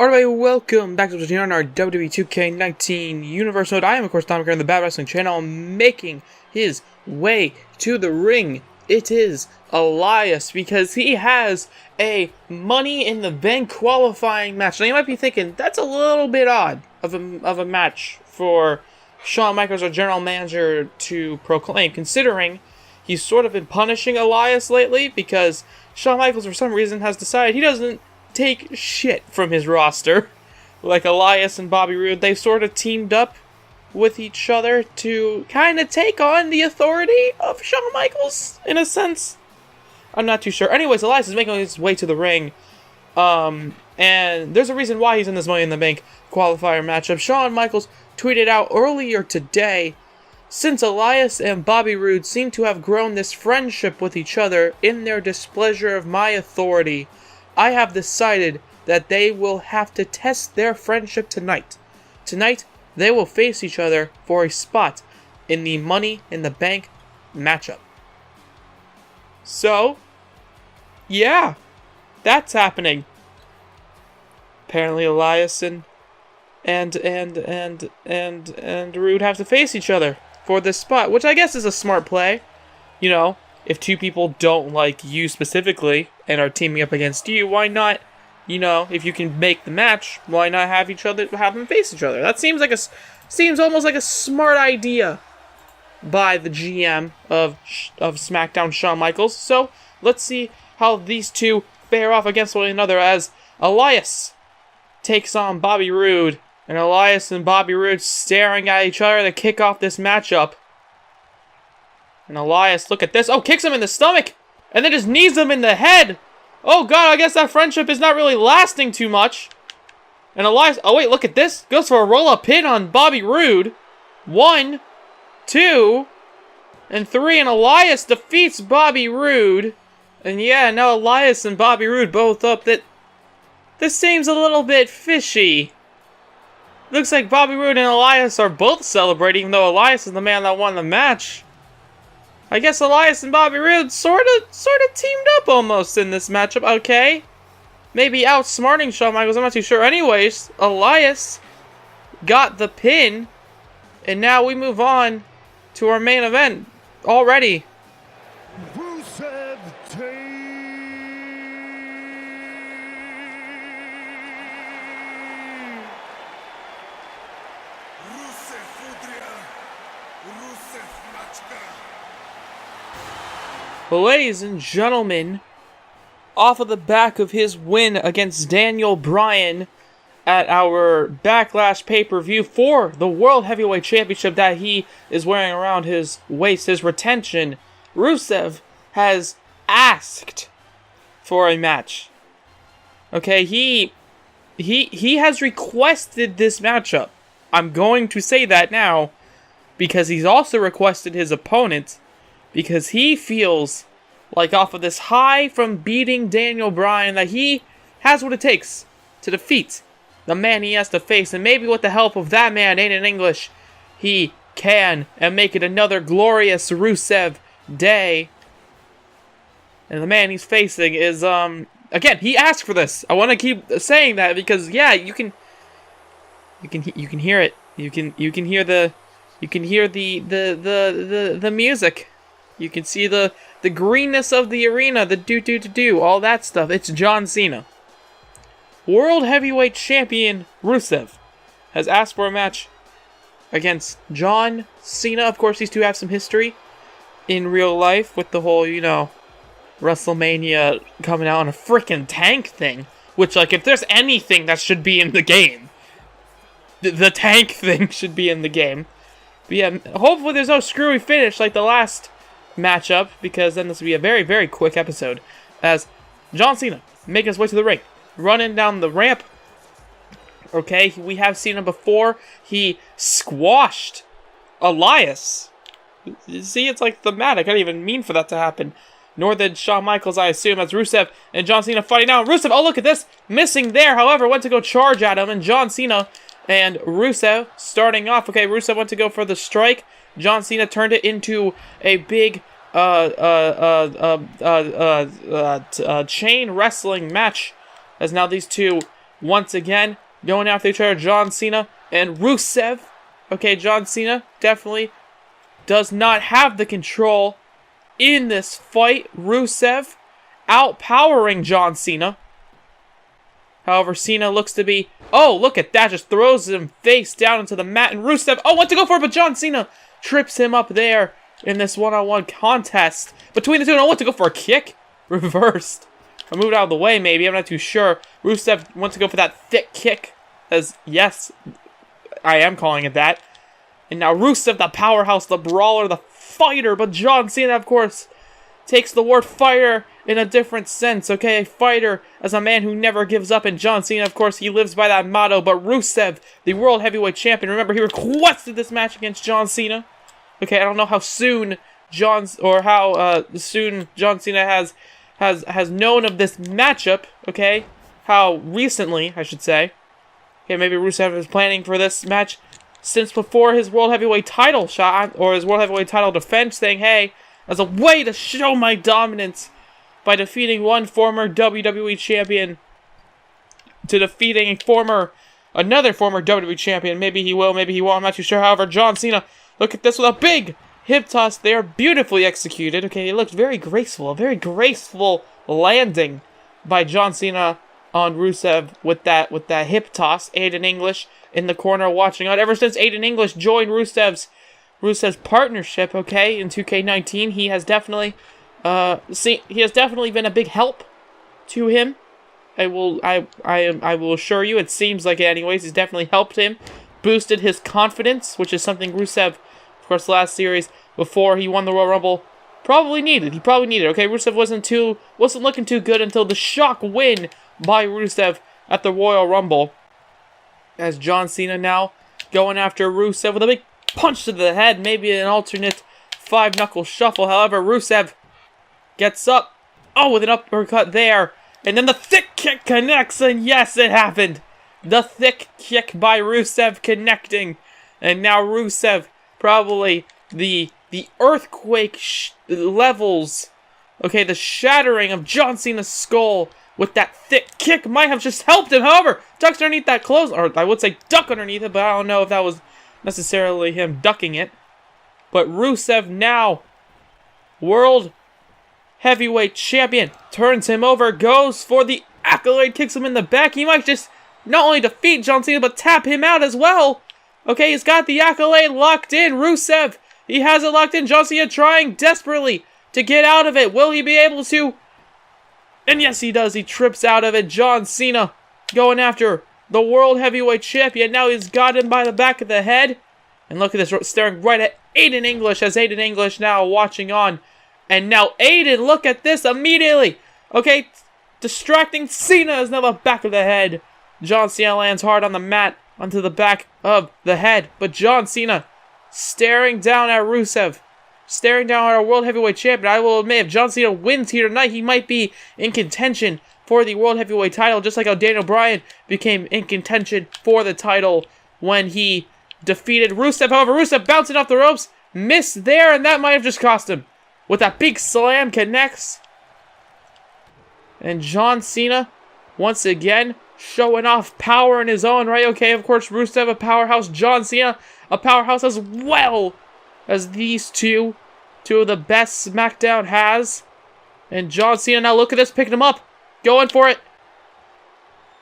Alright, welcome back to the channel on our WWE 2K19 Universe Mode. I am, of course, Tom here on the Bad Wrestling channel, making his way to the ring. It is Elias, because he has a Money in the Bank qualifying match. Now, you might be thinking, that's a little bit odd of a match for Shawn Michaels, our general manager, to proclaim, considering he's sort of been punishing Elias lately, because Shawn Michaels, for some reason, has decided he doesn't take shit from his roster. Like Elias and Bobby Roode, they sort of teamed up with each other to kind of take on the authority of Shawn Michaels, in a sense. I'm not too sure. Anyways, Elias is making his way to the ring. And there's a reason why he's in this Money in the Bank qualifier matchup. Shawn Michaels tweeted out earlier today, since Elias and Bobby Roode seem to have grown this friendship with each other in their displeasure of my authority, I have decided that they will have to test their friendship tonight. Tonight, they will face each other for a spot in the Money in the Bank matchup. So, yeah, that's happening. Apparently, Elias and Roode have to face each other for this spot, which I guess is a smart play. You know, if two people don't like you specifically and are teaming up against you, why not, you know, if you can make the match, why not have them face each other? That seems almost like a smart idea by the GM of SmackDown, Shawn Michaels. So, let's see how these two fare off against one another as Elias takes on Bobby Roode, and Elias and Bobby Roode staring at each other to kick off this matchup. And Elias, look at this. Oh, kicks him in the stomach. And then just knees him in the head. Oh, God, I guess that friendship is not really lasting too much. And Elias, oh, wait, look at this. Goes for a roll-up pin on Bobby Roode. 1, 2, and 3. And Elias defeats Bobby Roode. And yeah, now Elias and Bobby Roode both up. This seems a little bit fishy. Looks like Bobby Roode and Elias are both celebrating, even though Elias is the man that won the match. I guess Elias and Bobby Roode sort of teamed up almost in this matchup. Okay, maybe outsmarting Shawn Michaels. I'm not too sure. Anyways, Elias got the pin, and now we move on to our main event already. Ladies and gentlemen, off of the back of his win against Daniel Bryan at our Backlash pay-per-view for the World Heavyweight Championship that he is wearing around his waist, his retention, Rusev has asked for a match. Okay, he has requested this matchup. I'm going to say that now because he's also requested his opponent, because he feels like off of this high from beating Daniel Bryan that he has what it takes to defeat the man he has to face. And maybe with the help of that man, ain't in English, he can and make it another glorious Rusev day. And the man he's facing is, again, he asked for this. I want to keep saying that because, yeah, you can hear it. You can hear the music. You can see the greenness of the arena, the do, all that stuff. It's John Cena. World Heavyweight Champion Rusev has asked for a match against John Cena. Of course, these two have some history in real life with the whole, you know, WrestleMania coming out on a freaking tank thing. Which, like, if there's anything that should be in the game, the tank thing should be in the game. But yeah, hopefully there's no screwy finish like the last matchup, because then this will be a very, very quick episode as John Cena making his way to the ring, running down the ramp. Okay, we have seen him before. He squashed Elias. You see, it's like thematic. I didn't even mean for that to happen. Nor did Shawn Michaels, I assume, as Rusev and John Cena fighting now. Rusev, oh look at this, missing there. However, went to go charge at him, and John Cena and Rusev starting off. Okay, Rusev went to go for the strike. John Cena turned it into a big chain wrestling match, as now these two once again, going after each other, John Cena and Rusev. Okay, John Cena definitely does not have the control in this fight. Rusev outpowering John Cena. However, Cena looks to be... Oh, look at that. Just throws him face down into the mat. And Rusev... Oh, went to go for it, but John Cena trips him up there in this one-on-one contest between the two. And I want to go for a kick. Reversed. I moved out of the way, maybe. I'm not too sure. Rusev wants to go for that thick kick. As, yes, I am calling it that. And now Rusev, the powerhouse, the brawler, the fighter. But John Cena, of course, takes the word fighter in a different sense, okay? A fighter as a man who never gives up. And John Cena, of course, he lives by that motto. But Rusev, the World Heavyweight Champion, remember, he requested this match against John Cena. Okay, I don't know how soon soon John Cena has known of this matchup, okay? How recently, I should say. Okay, maybe Rusev is planning for this match since before his World Heavyweight title shot, or his World Heavyweight title defense, saying, hey, as a way to show my dominance by defeating one former WWE champion to defeating another former WWE champion. Maybe he will, maybe he won't, I'm not too sure. However, John Cena, look at this with a big hip toss there, beautifully executed. Okay, it looked very graceful, a very graceful landing by John Cena on Rusev with that hip toss. Aiden English in the corner watching on. Ever since Aiden English joined Rusev's partnership, okay, in 2K19, he has definitely been a big help to him. I will assure you, it seems like it anyways. He's definitely helped him, boosted his confidence, which is something Rusev, of course, last series before he won the Royal Rumble probably needed. Okay, Rusev wasn't looking too good until the shock win by Rusev at the Royal Rumble. As John Cena now going after Rusev with a big punch to the head, maybe an alternate 5-knuckle shuffle. However, Rusev gets up, with an uppercut there, and then the thick kick connects, and yes, it happened. The thick kick by Rusev connecting, and now Rusev, probably the earthquake levels, okay, the shattering of John Cena's skull with that thick kick might have just helped him. However, ducks underneath that close, or I would say duck underneath it, but I don't know if that was necessarily him ducking it. But Rusev now, World Heavyweight Champion, turns him over, goes for the accolade, kicks him in the back. He might just not only defeat John Cena, but tap him out as well. Okay, he's got the accolade locked in. Rusev, he has it locked in. John Cena trying desperately to get out of it. Will he be able to? And yes, he does. He trips out of it. John Cena going after the World Heavyweight Champion. Now he's got him by the back of the head. And look at this, staring right at Aiden English, as Aiden English now watching on. And now Aiden, look at this immediately. Okay, distracting Cena is now the back of the head. John Cena lands hard on the mat onto the back of the head. But John Cena staring down at Rusev. Staring down at our World Heavyweight Champion. I will admit, if John Cena wins here tonight, he might be in contention for the World Heavyweight title, just like how Daniel Bryan became in contention for the title when he defeated Rusev. However, Rusev bouncing off the ropes, missed there, and that might have just cost him. With that big slam, connects. And John Cena, once again, showing off power in his own right. Okay, of course, Rusev, a powerhouse. John Cena, a powerhouse as well as these two of the best SmackDown has. And John Cena, now look at this, picking him up, going for it.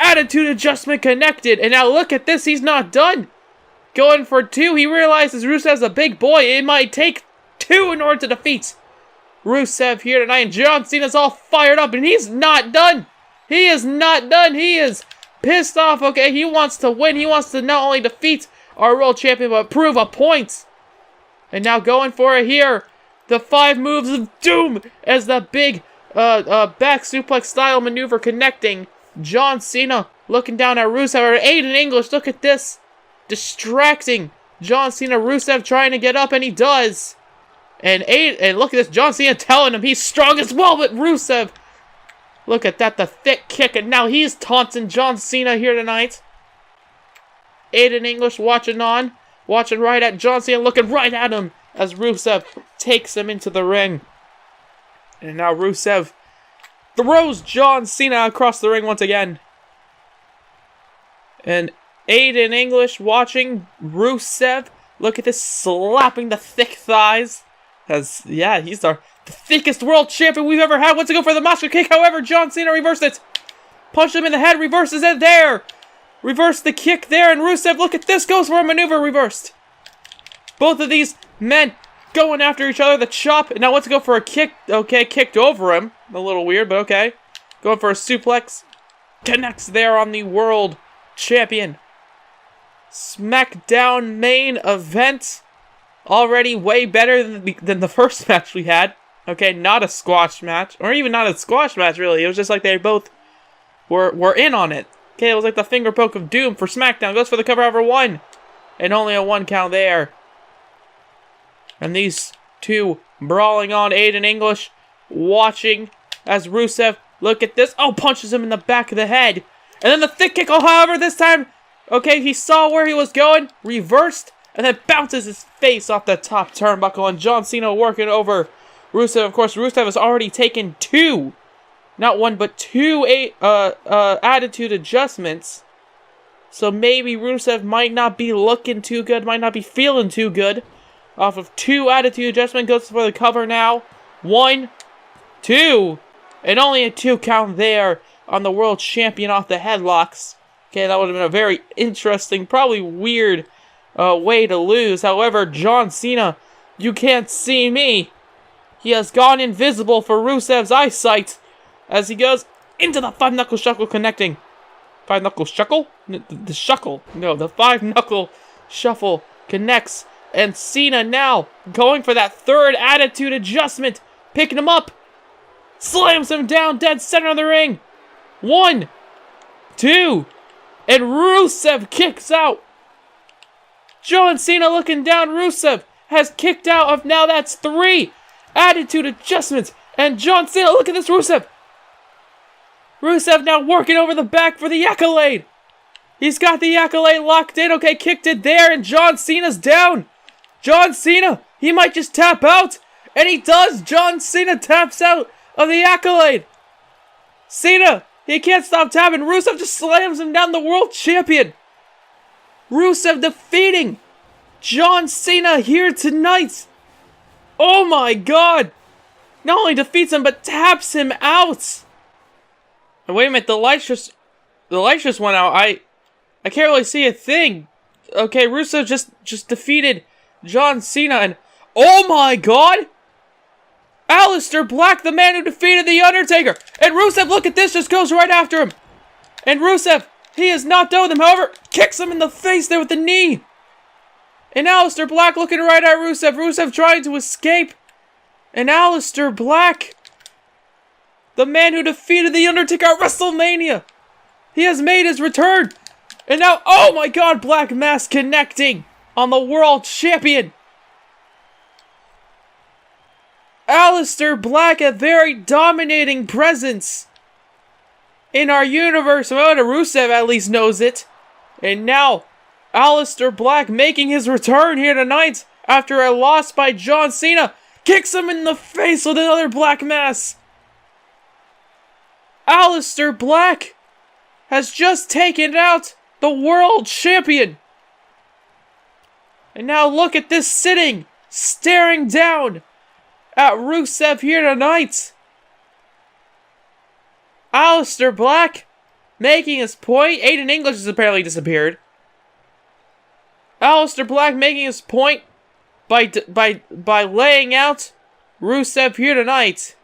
Attitude adjustment connected, and now look at this, he's not done. Going for two, he realizes Rusev's a big boy. It might take two in order to defeat Rusev here tonight, and John Cena's all fired up, and he's not done. He is not done. He is pissed off, okay? He wants to win. He wants to not only defeat our world champion, but prove a point. And now going for it here. The 5 moves of doom as the big back suplex style maneuver connecting. John Cena looking down at Rusev. Aiden English, look at this. Distracting John Cena. Rusev trying to get up, and he does. And look at this. John Cena telling him he's strong as well, but Rusev, look at that. The thick kick, and now he's taunting John Cena here tonight. Aiden English watching on. Watching right at John Cena, looking right at him as Rusev takes him into the ring. And now Rusev throws John Cena across the ring once again. And Aiden English watching Rusev. Look at this, slapping the thick thighs. Because, yeah, he's the thickest world champion we've ever had. Wants to go for the monster kick. However, John Cena reversed it. Punched him in the head, reverses it there. Reversed the kick there, and Rusev, look at this, goes for a maneuver, reversed. Both of these men going after each other, the chop. And now wants to go for a kick. Okay, kicked over him. A little weird, but okay. Going for a suplex. Connects there on the world champion. SmackDown main event. Already way better than the first match we had. Okay, not a squash match. Or even not a squash match, really. It was just like they both were in on it. Okay, it was like the finger poke of doom for SmackDown. Goes for the cover over 1. And only a 1 count there. And these two brawling on. Aiden English watching as Rusev, look at this. Oh, punches him in the back of the head. And then the thick kick. Oh, however, this time, okay, he saw where he was going. Reversed. And then bounces his face off the top turnbuckle. And John Cena working over Rusev. Of course, Rusev has already taken 2. Not 1, but 2 attitude adjustments. So maybe Rusev might not be looking too good. Might not be feeling too good. Off of 2 attitude adjustment. Goes for the cover now. 1, 2. And only a 2 count there on the world champion off the headlocks. Okay, that would have been a very interesting, probably weird way to lose. However, John Cena, you can't see me. He has gone invisible for Rusev's eyesight. As he goes into the 5-knuckle shuffle connecting. 5-knuckle shuffle? The shuffle. No, the 5-knuckle shuffle connects. And Cena now going for that 3rd attitude adjustment. Picking him up. Slams him down dead center of the ring. 1, 2. And Rusev kicks out. John Cena looking down. Rusev has kicked out of now that's 3 attitude adjustments. And John Cena, look at this Rusev. Rusev now working over the back for the accolade. He's got the accolade locked in. Okay, kicked it there, and John Cena's down. John Cena, he might just tap out. And he does. John Cena taps out of the accolade. Cena, he can't stop tapping. Rusev just slams him down, the world champion. Rusev defeating John Cena here tonight. Oh my god. Not only defeats him, but taps him out. And wait a minute, the lights just went out. I can't really see a thing. Okay, Rusev just defeated John Cena, and oh my god! Aleister Black, the man who defeated The Undertaker! And Rusev, look at this, just goes right after him! And Rusev, he is not done with him, however, kicks him in the face there with the knee! And Aleister Black looking right at Rusev. Rusev trying to escape. And Aleister Black, the man who defeated The Undertaker at WrestleMania, he has made his return! And now, oh my god, Black Mass connecting on the world champion! Aleister Black, a very dominating presence in our universe. Well, Rusev at least knows it. And now, Aleister Black making his return here tonight after a loss by John Cena. Kicks him in the face with another Black Mass. Aleister Black has just taken out the world champion. And now look at this sitting, staring down at Rusev here tonight. Aleister Black making his point. Aiden English has apparently disappeared. Aleister Black making his point by laying out Rusev here tonight.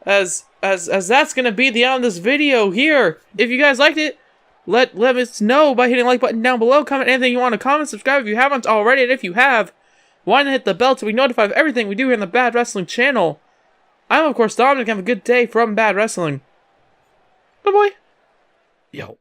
As that's gonna be the end of this video here. If you guys liked it, let us know by hitting the like button down below. Comment anything you want to comment. Subscribe if you haven't already, and if you have, why not hit the bell to be notified of everything we do here on the Bad Wrestling channel. I'm of course Dominic. Have a good day from Bad Wrestling. Bye bye. Yo.